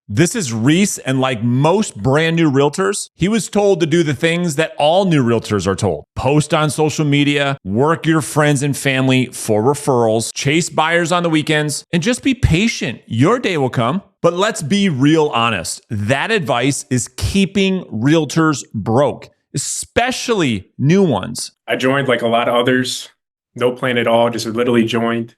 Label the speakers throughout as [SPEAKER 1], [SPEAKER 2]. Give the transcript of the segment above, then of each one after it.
[SPEAKER 1] This is Reese, and like most brand new realtors, he was told to do the things that all new realtors are told. Post on social media, work your friends and family for referrals, chase buyers on the weekends, and just be patient. Your day will come. But let's be real honest. That advice is keeping realtors broke, especially new ones.
[SPEAKER 2] I joined like a lot of others, no plan at all, just literally joined.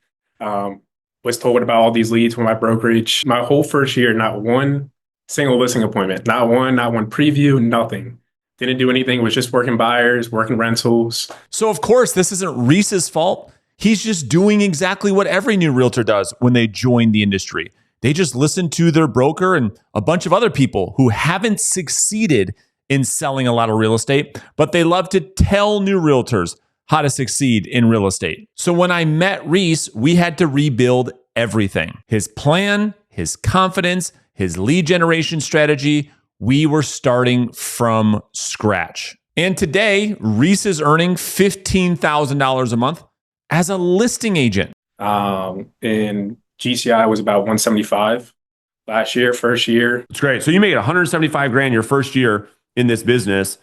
[SPEAKER 2] Was told about all these leads from my brokerage. My whole first year, not one single listing appointment, not one preview, nothing. Didn't do anything, was just working buyers, working rentals.
[SPEAKER 1] So of course, this isn't Reese's fault. He's just doing exactly what every new realtor does when they join the industry. They just listen to their broker and a bunch of other people who haven't succeeded in selling a lot of real estate, but they love to tell new realtors how to succeed in real estate. So when I met Reese, we had to rebuild everything. His plan, his confidence, his lead generation strategy. We were starting from scratch. And today, Reese is earning $15,000 a month as a listing agent.
[SPEAKER 2] In GCI was about 175 last year, first year.
[SPEAKER 3] It's great. So you made 175 grand your first year in this business.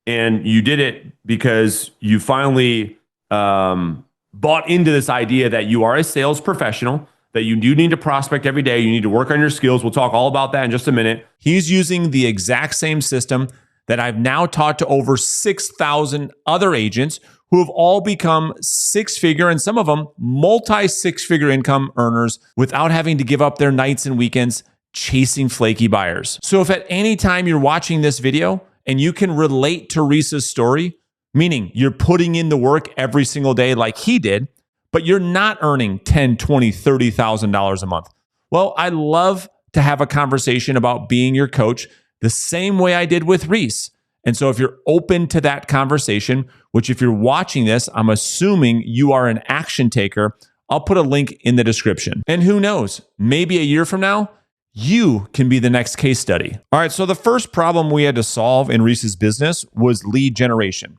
[SPEAKER 3] And you did it because you finally bought into this idea that you are a sales professional, that you do need to prospect every day. You need to work on your skills. We'll talk all about that in just a minute.
[SPEAKER 1] He's using the exact same system that I've now taught to over 6,000 other agents who have all become six-figure and some of them multi-six-figure income earners without having to give up their nights and weekends chasing flaky buyers. So if at any time you're watching this video and you can relate to Reese's story, meaning you're putting in the work every single day like he did, but you're not earning $10,000, $20,000, $30,000 a month. Well, I love to have a conversation about being your coach the same way I did with Reese. And so if you're open to that conversation, which if you're watching this, I'm assuming you are an action taker, I'll put a link in the description. And who knows, maybe a year from now, you can be the next case study. All right, so the first problem we had to solve in Reese's business was lead generation.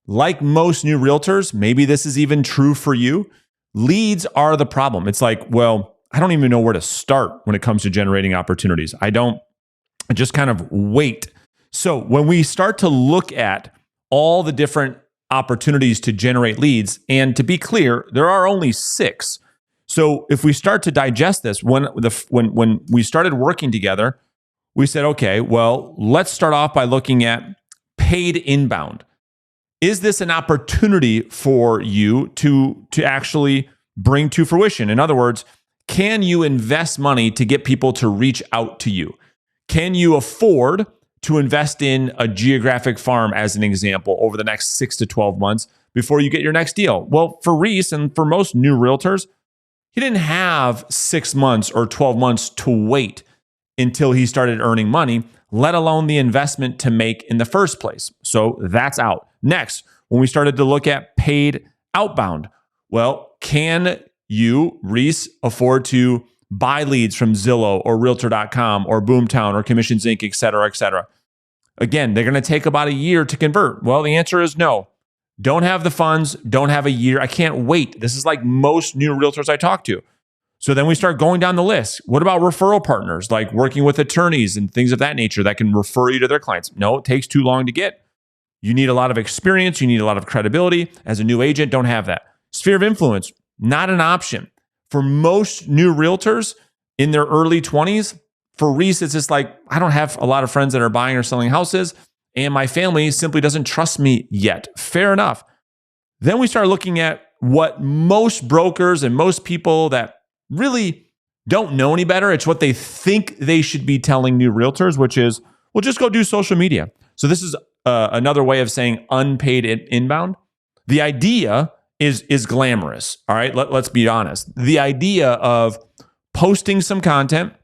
[SPEAKER 1] Like most new realtors, maybe this is even true for you, leads are the problem. It's like, well, I don't even know where to start when it comes to generating opportunities. I just kind of wait. So when we start to look at all the different opportunities to generate leads, and to be clear, there are only 6. So if we start to digest this, when we started working together, we said, okay, well, let's start off by looking at paid inbound. Is this an opportunity for you to actually bring to fruition? In other words, can you invest money to get people to reach out to you? Can you afford to invest in a geographic farm, as an example, over the next 6 to 12 months before you get your next deal? Well, for Reese and for most new realtors, he didn't have 6 months or 12 months to wait until he started earning money, let alone the investment to make in the first place. So that's out. Next, when we started to look at paid outbound, well, can you, Reese, afford to buy leads from Zillow or Realtor.com or Boomtown or Commissions Inc., et cetera, et cetera? Again, they're going to take about a year to convert. Well, the answer is no. Don't have the funds, don't have a year. I can't wait. This is like most new realtors I talk to. So then we start going down the list. What about referral partners, like working with attorneys and things of that nature that can refer you to their clients? No, it takes too long to get. You need a lot of experience. You need a lot of credibility. As a new agent, don't have that. Sphere of influence, not an option. For most new realtors in their early 20s, for Reese, it's just like, I don't have a lot of friends that are buying or selling houses, and my family simply doesn't trust me yet. Fair enough. Then we start looking at what most brokers and most people that really don't know any better, it's what they think they should be telling new realtors, which is, well, just go do social media. So this is another way of saying unpaid inbound. The idea is glamorous. All right, let's be honest. The idea of posting some content,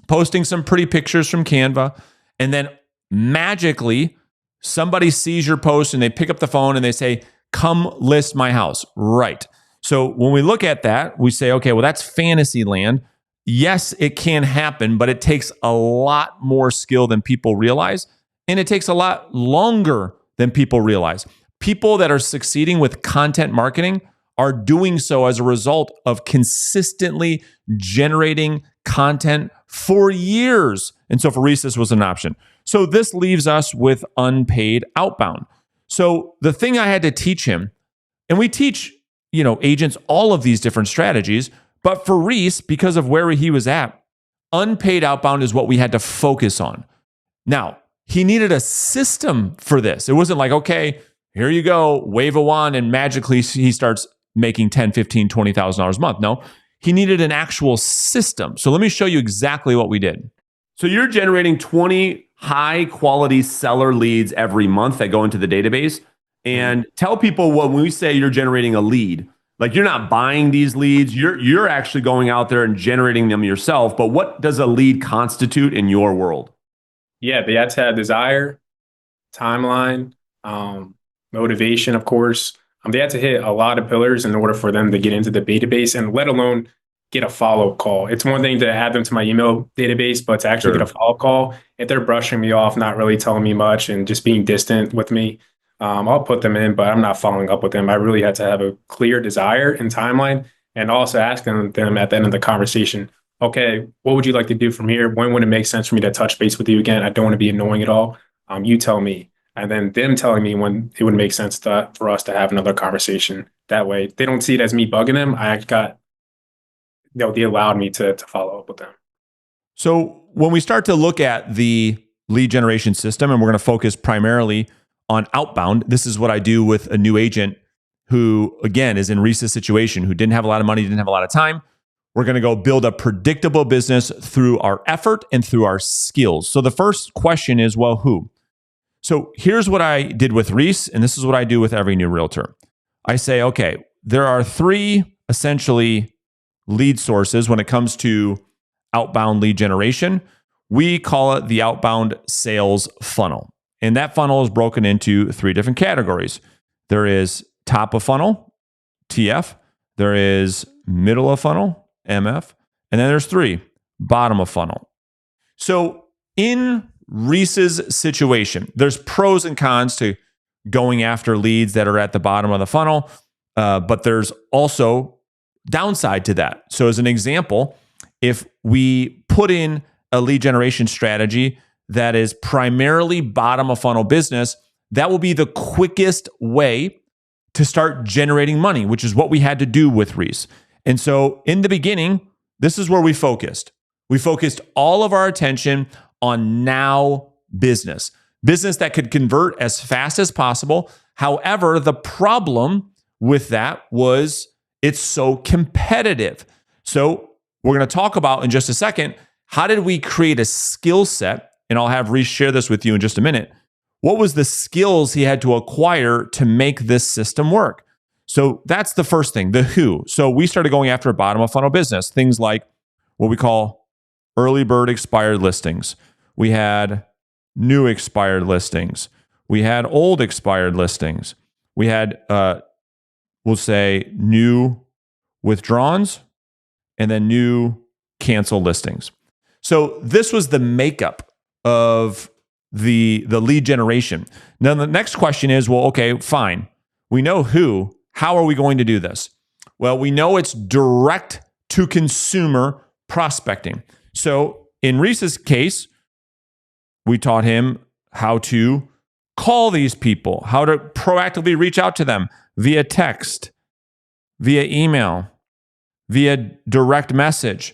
[SPEAKER 1] posting some pretty pictures from Canva, and then magically somebody sees your post and they pick up the phone and they say, come list my house. Right. So when we look at that, we say, okay, well, that's fantasy land. Yes, it can happen, but it takes a lot more skill than people realize. And it takes a lot longer than people realize. People that are succeeding with content marketing are doing so as a result of consistently generating content for years. And so for Reese, this was an option. So this leaves us with unpaid outbound. So the thing I had to teach him, and we teach, agents all of these different strategies, but for Reese, because of where he was at, unpaid outbound is what we had to focus on. Now, he needed a system for this. It wasn't like, okay, here you go, wave a wand, and magically he starts making $10,000, $15,000, $20,000 a month. No, he needed an actual system. So let me show you exactly what we did.
[SPEAKER 3] So you're generating 20 high quality seller leads every month that go into the database. And tell people when we say you're generating a lead, like you're not buying these leads, you're actually going out there and generating them yourself. But what does a lead constitute in your world?
[SPEAKER 2] Yeah, they had to have desire, timeline, motivation, of course. They had to hit a lot of pillars in order for them to get into the database, and let alone get a follow-up call. It's one thing to add them to my email database, but to actually get a follow-up call, if they're brushing me off, not really telling me much and just being distant with me, I'll put them in, but I'm not following up with them. I really had to have a clear desire and timeline, and also asking them at the end of the conversation, okay, what would you like to do from here? When would it make sense for me to touch base with you again? I don't want to be annoying at all. You tell me. And then them telling me when it would make sense for us to have another conversation. That way, they don't see it as me bugging them. They allowed me to follow up with them.
[SPEAKER 1] So when we start to look at the lead generation system, and we're going to focus primarily on outbound, this is what I do with a new agent who, again, is in Reese's situation, who didn't have a lot of money, didn't have a lot of time. We're going to go build a predictable business through our effort and through our skills. So the first question is, well, who? So here's what I did with Reese, and this is what I do with every new realtor. I say, okay, there are three essentially lead sources when it comes to outbound lead generation. We call it the outbound sales funnel. And that funnel is broken into three different categories. There is top of funnel, TF. There is middle of funnel, MF. And then there's three, bottom of funnel. So in Reese's situation, there's pros and cons to going after leads that are at the bottom of the funnel, but there's also downside to that. So as an example, if we put in a lead generation strategy that is primarily bottom of funnel business, that will be the quickest way to start generating money, which is what we had to do with Reese. And so in the beginning, this is where we focused. We focused all of our attention on now business that could convert as fast as possible. However, the problem with that was it's so competitive. So we're going to talk about in just a second, how did we create a skill set? And I'll have Reese share this with you in just a minute. What was the skills he had to acquire to make this system work? So that's the first thing, the who. So we started going after bottom of funnel business, things like what we call early bird expired listings. We had new expired listings. We had old expired listings. We had, we'll say, new withdrawns and then new canceled listings. So this was the makeup of the lead generation. Now, the next question is, well, okay, fine. We know who. How are we going to do this? Well, we know it's direct to consumer prospecting. So in Reese's case, we taught him how to call these people, how to proactively reach out to them via text, via email, via direct message,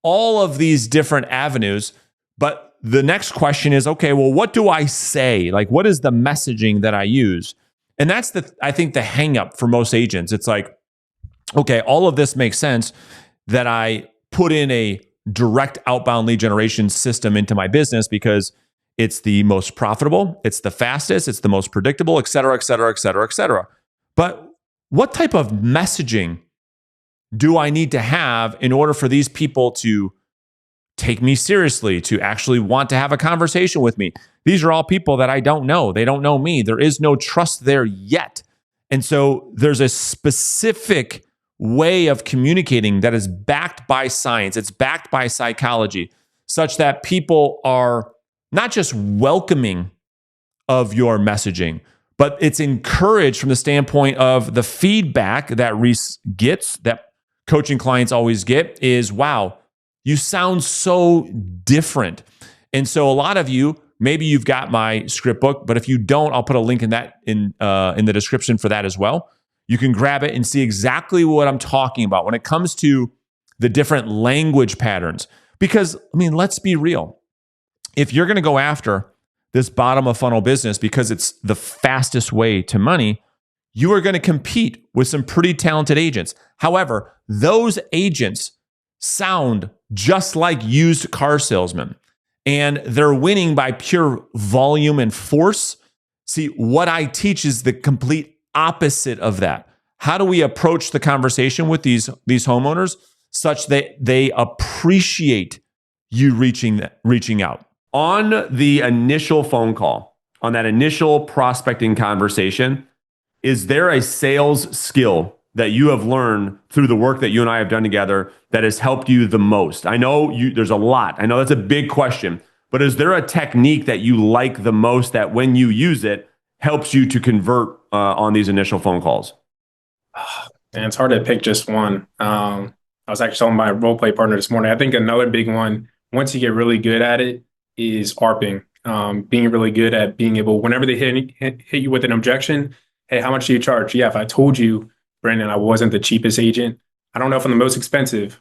[SPEAKER 1] all of these different avenues. But the next question is, okay, well, what do I say? Like, what is the messaging that I use? And that's I think the hang up for most agents. It's like, okay, all of this makes sense that I put in a direct outbound lead generation system into my business because it's the most profitable, it's the fastest, it's the most predictable, et cetera, et cetera, et cetera, et cetera. But what type of messaging do I need to have in order for these people to take me seriously, to actually want to have a conversation with me? These are all people that I don't know. They don't know me. There is no trust there yet. And so there's a specific way of communicating that is backed by science. It's backed by psychology, such that people are not just welcoming of your messaging, but it's encouraged from the standpoint of the feedback that Reese gets, that coaching clients always get, is, wow, You sound so different. And so a lot of you, maybe you've got my script book, but if you don't, I'll put a link in that in the description for that as well. You can grab it and see exactly what I'm talking about when it comes to the different language patterns. Because, I mean, let's be real. If you're going to go after this bottom of funnel business because it's the fastest way to money, you are going to compete with some pretty talented agents. However, those agents sound just like used car salesmen, and they're winning by pure volume and force. See, what I teach is the complete opposite of that. How do we approach the conversation with these homeowners such that they appreciate you reaching out?
[SPEAKER 3] On the initial phone call, on that initial prospecting conversation, is there a sales skill that you have learned through the work that you and I have done together that has helped you the most? I know there's a lot. I know that's a big question, but is there a technique that you like the most that when you use it helps you to convert on these initial phone calls?
[SPEAKER 2] And it's hard to pick just one. I was actually telling my role play partner this morning. I think another big one, once you get really good at it, is ARPing. Being really good at being able, whenever they hit you with an objection, hey, how much do you charge? Yeah, if I told you, Brandon, I wasn't the cheapest agent, I don't know if I'm the most expensive,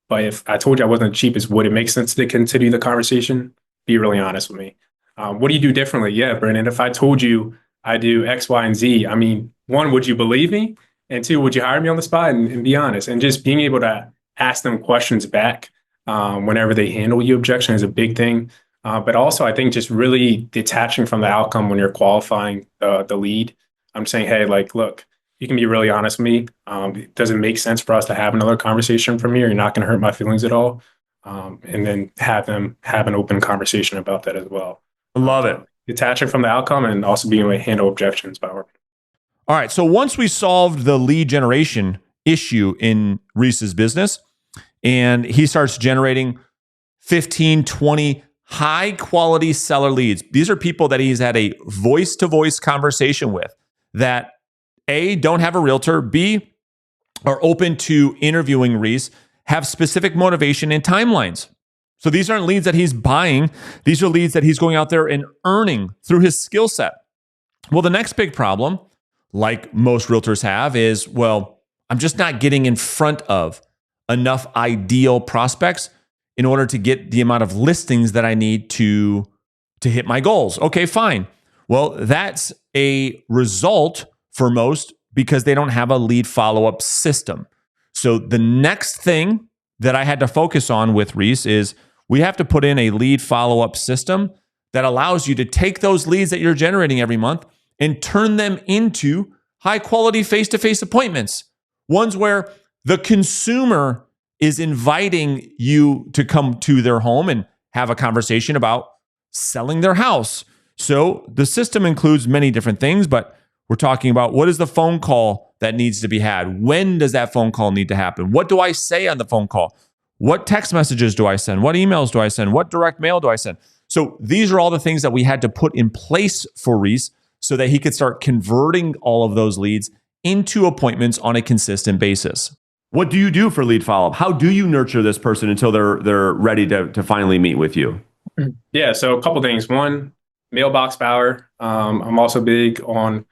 [SPEAKER 2] but if I told you I wasn't the cheapest, would it make sense to continue the conversation? Be really honest with me. What do you do differently? Yeah, Brandon, if I told you I do X, Y, and Z, I mean, one, would you believe me? And two, would you hire me on the spot and be honest? And just being able to ask them questions back whenever they handle your objection is a big thing. But also, I think just really detaching from the outcome when you're qualifying the lead. I'm saying, hey, like, look, you can be really honest with me. It doesn't make sense for us to have another conversation from here. You're not going to hurt my feelings at all. And then have them have an open conversation about that as well.
[SPEAKER 3] I love it.
[SPEAKER 2] Detaching from the outcome and also being able to handle objections by working.
[SPEAKER 1] All right. So once we solved the lead generation issue in Reese's business, and he starts generating 15, 20 high quality seller leads. These are people that he's had a voice to voice conversation with that A, don't have a realtor, B, are open to interviewing Reese, have specific motivation and timelines. So these aren't leads that he's buying. These are leads that he's going out there and earning through his skill set. Well, the next big problem, like most realtors have, is, well, I'm just not getting in front of enough ideal prospects in order to get the amount of listings that I need to hit my goals. Okay, fine. Well, that's a result for most because they don't have a lead follow-up system. So the next thing that I had to focus on with Reese is we have to put in a lead follow-up system that allows you to take those leads that you're generating every month and turn them into high-quality face-to-face appointments. Ones where the consumer is inviting you to come to their home and have a conversation about selling their house. So the system includes many different things, but we're talking about what is the phone call that needs to be had? When does that phone call need to happen? What do I say on the phone call? What text messages do I send? What emails do I send? What direct mail do I send? So these are all the things that we had to put in place for Reese so that he could start converting all of those leads into appointments on a consistent basis.
[SPEAKER 3] What do you do for lead follow-up? How do you nurture this person until they're ready to finally meet with you?
[SPEAKER 2] Yeah, so a couple things. One, mailbox power. I'm also big on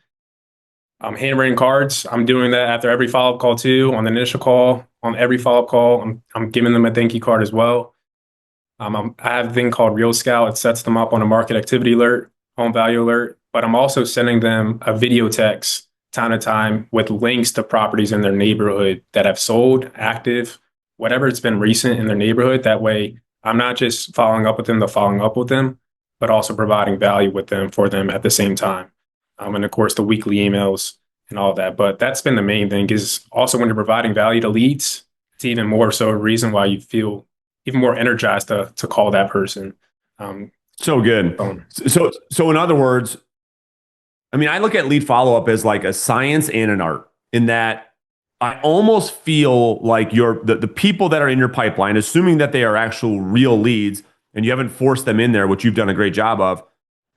[SPEAKER 2] handwritten cards. I'm doing that after every follow-up call too. On the initial call, on every follow-up call, I'm giving them a thank you card as well. I have a thing called Real Scout. It sets them up on a market activity alert, home value alert, but I'm also sending them a video text time to time with links to properties in their neighborhood that have sold, active, whatever it's been recent in their neighborhood. That way, I'm not just following up with them to following up with them, but also providing value with them for them at the same time. And of course, the weekly emails and all of that. But that's been the main thing is also when you're providing value to leads, it's even more so a reason why you feel even more energized to call that person.
[SPEAKER 3] So good. So in other words, I mean, I look at lead follow-up as like a science and an art in that I almost feel like the people that are in your pipeline, assuming that they are actual real leads and you haven't forced them in there, which you've done a great job of,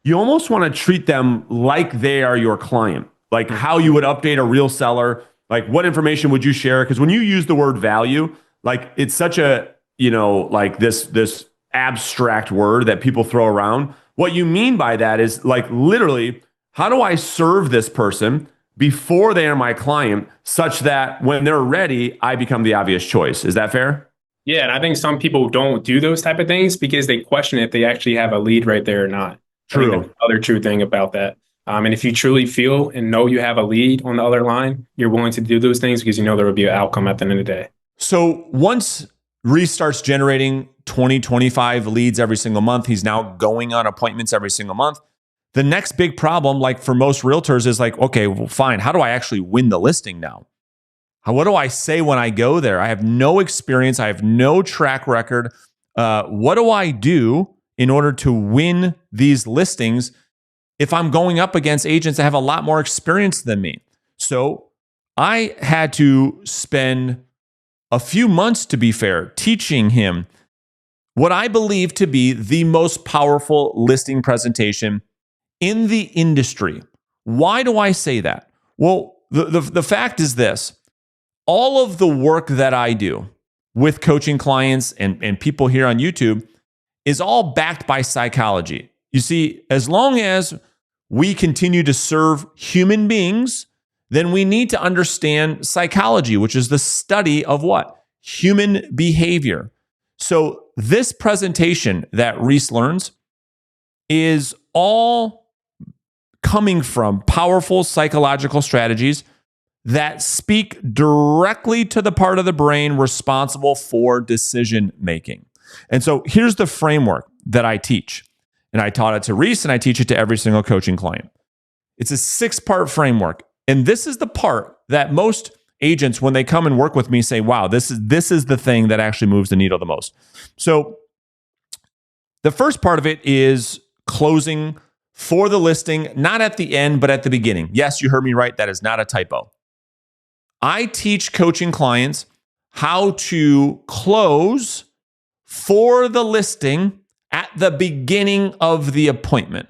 [SPEAKER 3] you almost want to treat them like they are your client, like how you would update a real seller, like what information would you share? Because when you use the word value, like it's such a like this abstract word that people throw around. What you mean by that is like literally, how do I serve this person before they are my client such that when they're ready, I become the obvious choice? Is that fair?
[SPEAKER 2] Yeah, and I think some people don't do those type of things because they question if they actually have a lead right there or not. I think that's
[SPEAKER 3] True.
[SPEAKER 2] the other true thing about that. And if you truly feel and know you have a lead on the other line, you're willing to do those things because you know there will be an outcome at the end of the day.
[SPEAKER 1] So once Reese starts generating 20, 25 leads every single month, he's now going on appointments every single month. The next big problem, like for most realtors, is like, okay, well, fine. How do I actually win the listing now? What do I say when I go there? I have no experience. I have no track record. What do I do in order to win these listings if I'm going up against agents that have a lot more experience than me? So I had to spend a few months, to be fair, teaching him what I believe to be the most powerful listing presentation in the industry. Why do I say that? Well, the fact is this. All of the work that I do with coaching clients and people here on YouTube is all backed by psychology. You see, as long as we continue to serve human beings, then we need to understand psychology, which is the study of what? Human behavior. So this presentation that Reese learns is all coming from powerful psychological strategies that speak directly to the part of the brain responsible for decision making. And so here's the framework that I teach. And I taught it to Reese and I teach it to every single coaching client. It's a 6-part framework. And this is the part that most agents, when they come and work with me, say, wow, this is the thing that actually moves the needle the most. So the first part of it is closing for the listing, not at the end, but at the beginning. Yes, you heard me right. That is not a typo. I teach coaching clients how to close for the listing at the beginning of the appointment.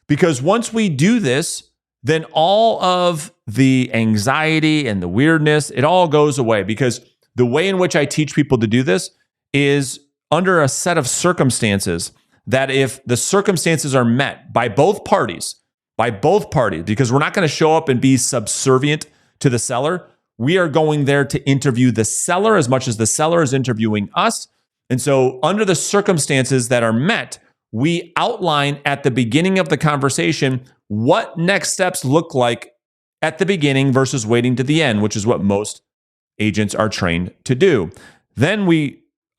[SPEAKER 1] Because once we do this, then all of the anxiety and the weirdness, it all goes away. Because the way in which I teach people to do this is under a set of circumstances that if the circumstances are met by both parties, because we're not going to show up and be subservient to the seller. We are going there to interview the seller as much as the seller is interviewing us. And so under the circumstances that are met, we outline at the beginning of the conversation what next steps look like at the beginning versus waiting to the end, which is what most agents are trained to do. Then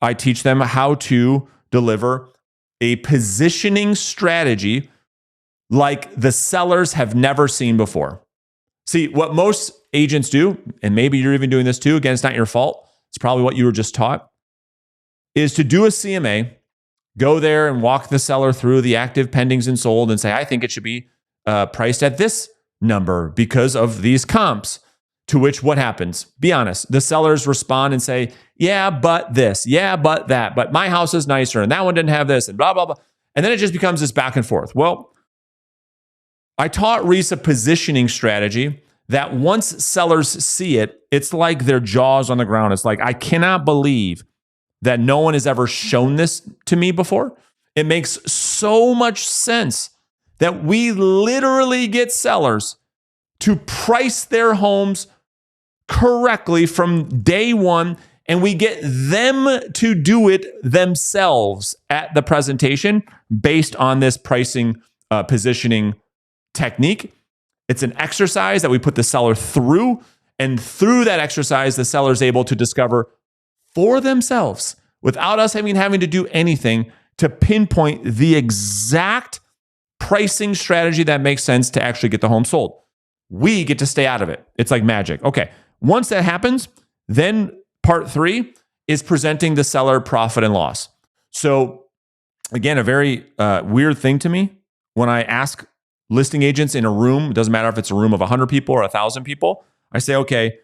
[SPEAKER 1] I teach them how to deliver a positioning strategy like the sellers have never seen before. See, what most agents do, and maybe you're even doing this too, again, it's not your fault. It's probably what you were just taught, is to do a CMA, go there and walk the seller through the active, pendings, and sold and say, I think it should be priced at this number because of these comps. To which what happens? Be honest. The sellers respond and say, yeah, but this, yeah, but that, but my house is nicer and that one didn't have this and blah, blah, blah. And then it just becomes this back and forth. Well, I taught Reese a positioning strategy that once sellers see it, it's like their jaws on the ground. It's like, I cannot believe that no one has ever shown this to me before. It makes so much sense that we literally get sellers to price their homes correctly from day one, and we get them to do it themselves at the presentation based on this pricing positioning technique. It's an exercise that we put the seller through, and through that exercise, the seller is able to discover for themselves, without us having to do anything, to pinpoint the exact pricing strategy that makes sense to actually get the home sold. We get to stay out of it. It's like magic. Okay. Once that happens, then part 3 is presenting the seller profit and loss. So again, a very weird thing to me when I ask listing agents in a room, it doesn't matter if it's a room of 100 people or 1,000 people, I say, okay,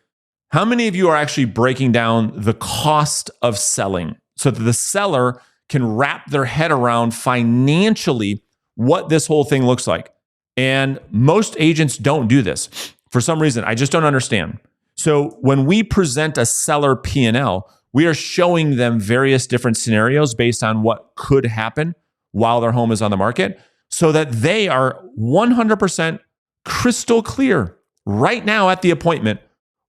[SPEAKER 1] how many of you are actually breaking down the cost of selling so that the seller can wrap their head around financially what this whole thing looks like? And most agents don't do this. For some reason, I just don't understand. So when we present a seller P&L, we are showing them various different scenarios based on what could happen while their home is on the market so that they are 100% crystal clear right now at the appointment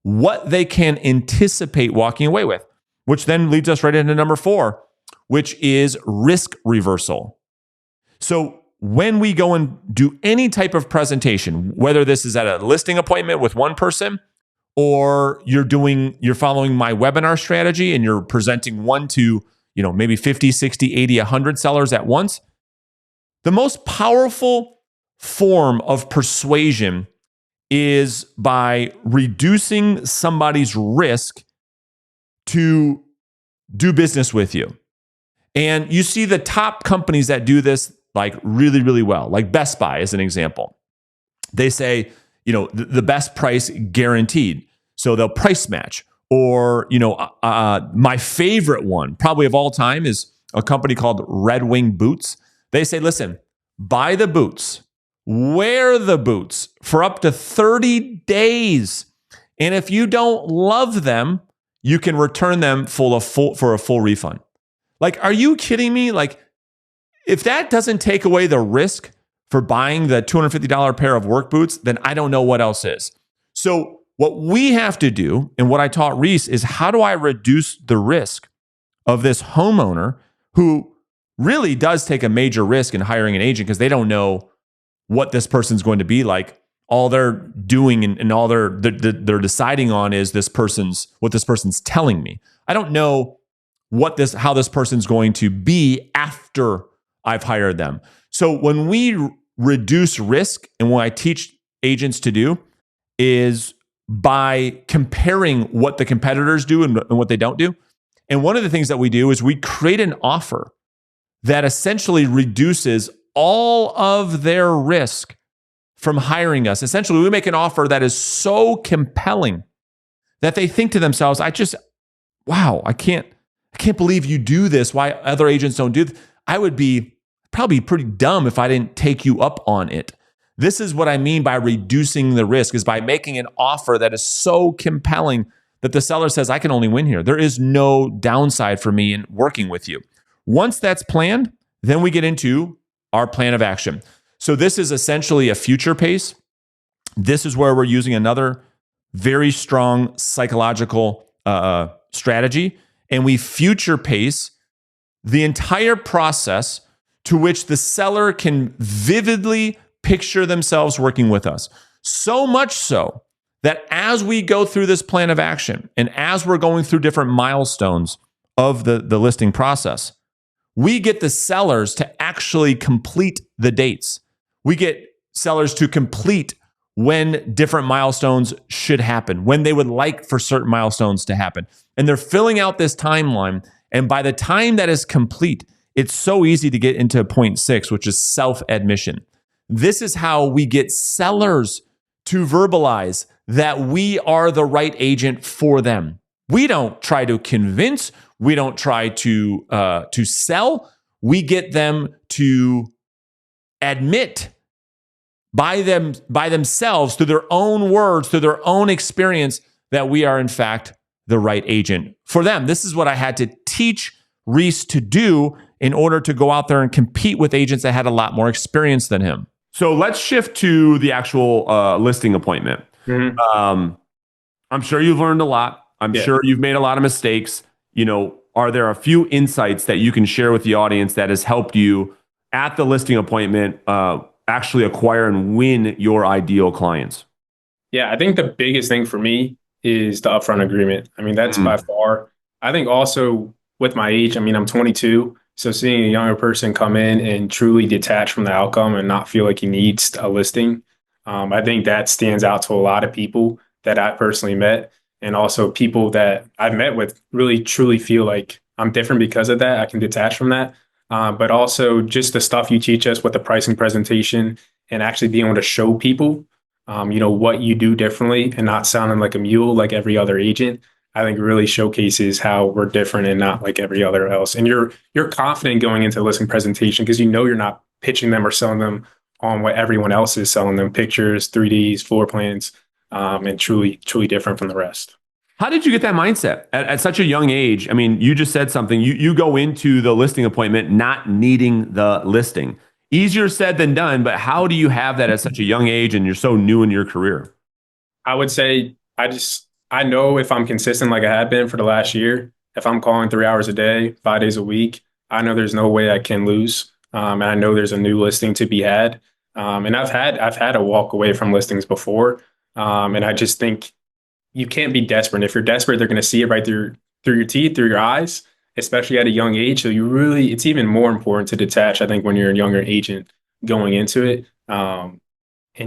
[SPEAKER 1] what they can anticipate walking away with, which then leads us right into number 4, which is risk reversal. So when we go and do any type of presentation, whether this is at a listing appointment with one person or you're following my webinar strategy and you're presenting one to, maybe 50, 60, 80, 100 sellers at once, the most powerful form of persuasion is by reducing somebody's risk to do business with you. And you see the top companies that do this like really, really well, like Best Buy as an example. They say, the best price guaranteed. So they'll price match. Or, my favorite one probably of all time is a company called Red Wing Boots. They say, listen, buy the boots, wear the boots for up to 30 days. And if you don't love them, you can return them for a full refund. Like, are you kidding me? Like, if that doesn't take away the risk for buying the $250 pair of work boots, then I don't know what else is. So what we have to do, and what I taught Reese, is how do I reduce the risk of this homeowner who really does take a major risk in hiring an agent because they don't know what this person's going to be like. All they're doing and all they're deciding on is what this person's telling me. I don't know how this person's going to be after I've hired them. So when we reduce risk, and what I teach agents to do is by comparing what the competitors do and what they don't do. And one of the things that we do is we create an offer that essentially reduces all of their risk from hiring us. Essentially, we make an offer that is so compelling that they think to themselves, I can't believe you do this. Why other agents don't do this? I would be probably pretty dumb if I didn't take you up on it. This is what I mean by reducing the risk, is by making an offer that is so compelling that the seller says, I can only win here. There is no downside for me in working with you. Once that's planned, then we get into our plan of action. So this is essentially a future pace. This is where we're using another very strong psychological strategy, and we future pace the entire process to which the seller can vividly picture themselves working with us. So much so that as we go through this plan of action and as we're going through different milestones of the listing process, we get the sellers to actually complete the dates. We get sellers to complete when different milestones should happen, when they would like for certain milestones to happen. And they're filling out this timeline. And by the time that is complete, it's so easy to get into point 6, which is self-admission. This is how we get sellers to verbalize that we are the right agent for them. We don't try to convince. We don't try to sell. We get them to admit by themselves, through their own words, through their own experience, that we are in fact the right agent for them. This is what I had to teach Reese to do in order to go out there and compete with agents that had a lot more experience than him.
[SPEAKER 3] So let's shift to the actual listing appointment. Mm-hmm. I'm sure you've learned a lot. I'm sure you've made a lot of mistakes. Are there a few insights that you can share with the audience that has helped you at the listing appointment actually acquire and win your ideal clients?
[SPEAKER 2] Yeah, I think the biggest thing for me is the upfront agreement. I mean, that's by far. I think also with my age, I'm 22. So seeing a younger person come in and truly detach from the outcome and not feel like he needs a listing, I think that stands out to a lot of people that I personally met. And also people that I've met with really truly feel like I'm different because of that. I can detach from that. But also just the stuff you teach us with the pricing presentation and actually being able to show people, what you do differently and not sounding like a mule like every other agent, I think really showcases how we're different and not like every other else. And you're confident going into the listing presentation because you're not pitching them or selling them on what everyone else is selling them, pictures, 3Ds, floor plans, and truly, truly different from the rest.
[SPEAKER 3] How did you get that mindset at such a young age? I mean, you just said something. You go into the listing appointment not needing the listing. Easier said than done, but how do you have that at such a young age and you're so new in your career?
[SPEAKER 2] I would say I know if I'm consistent like I have been for the last year, if I'm calling 3 hours a day, 5 days a week, I know there's no way I can lose. And I know there's a new listing to be had. And I've had to walk away from listings before. And I just think you can't be desperate. If you're desperate, they're going to see it right through your teeth, through your eyes, especially at a young age. So it's even more important to detach, I think, when you're a younger agent going into it. And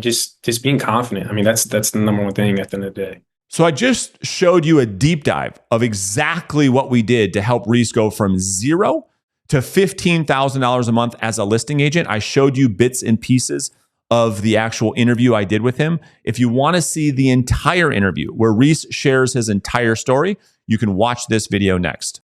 [SPEAKER 2] just being confident. I mean, that's the number one thing at the end of the day.
[SPEAKER 1] So I just showed you a deep dive of exactly what we did to help Reese go from zero to $15,000 a month as a listing agent. I showed you bits and pieces of the actual interview I did with him. If you want to see the entire interview where Reese shares his entire story, you can watch this video next.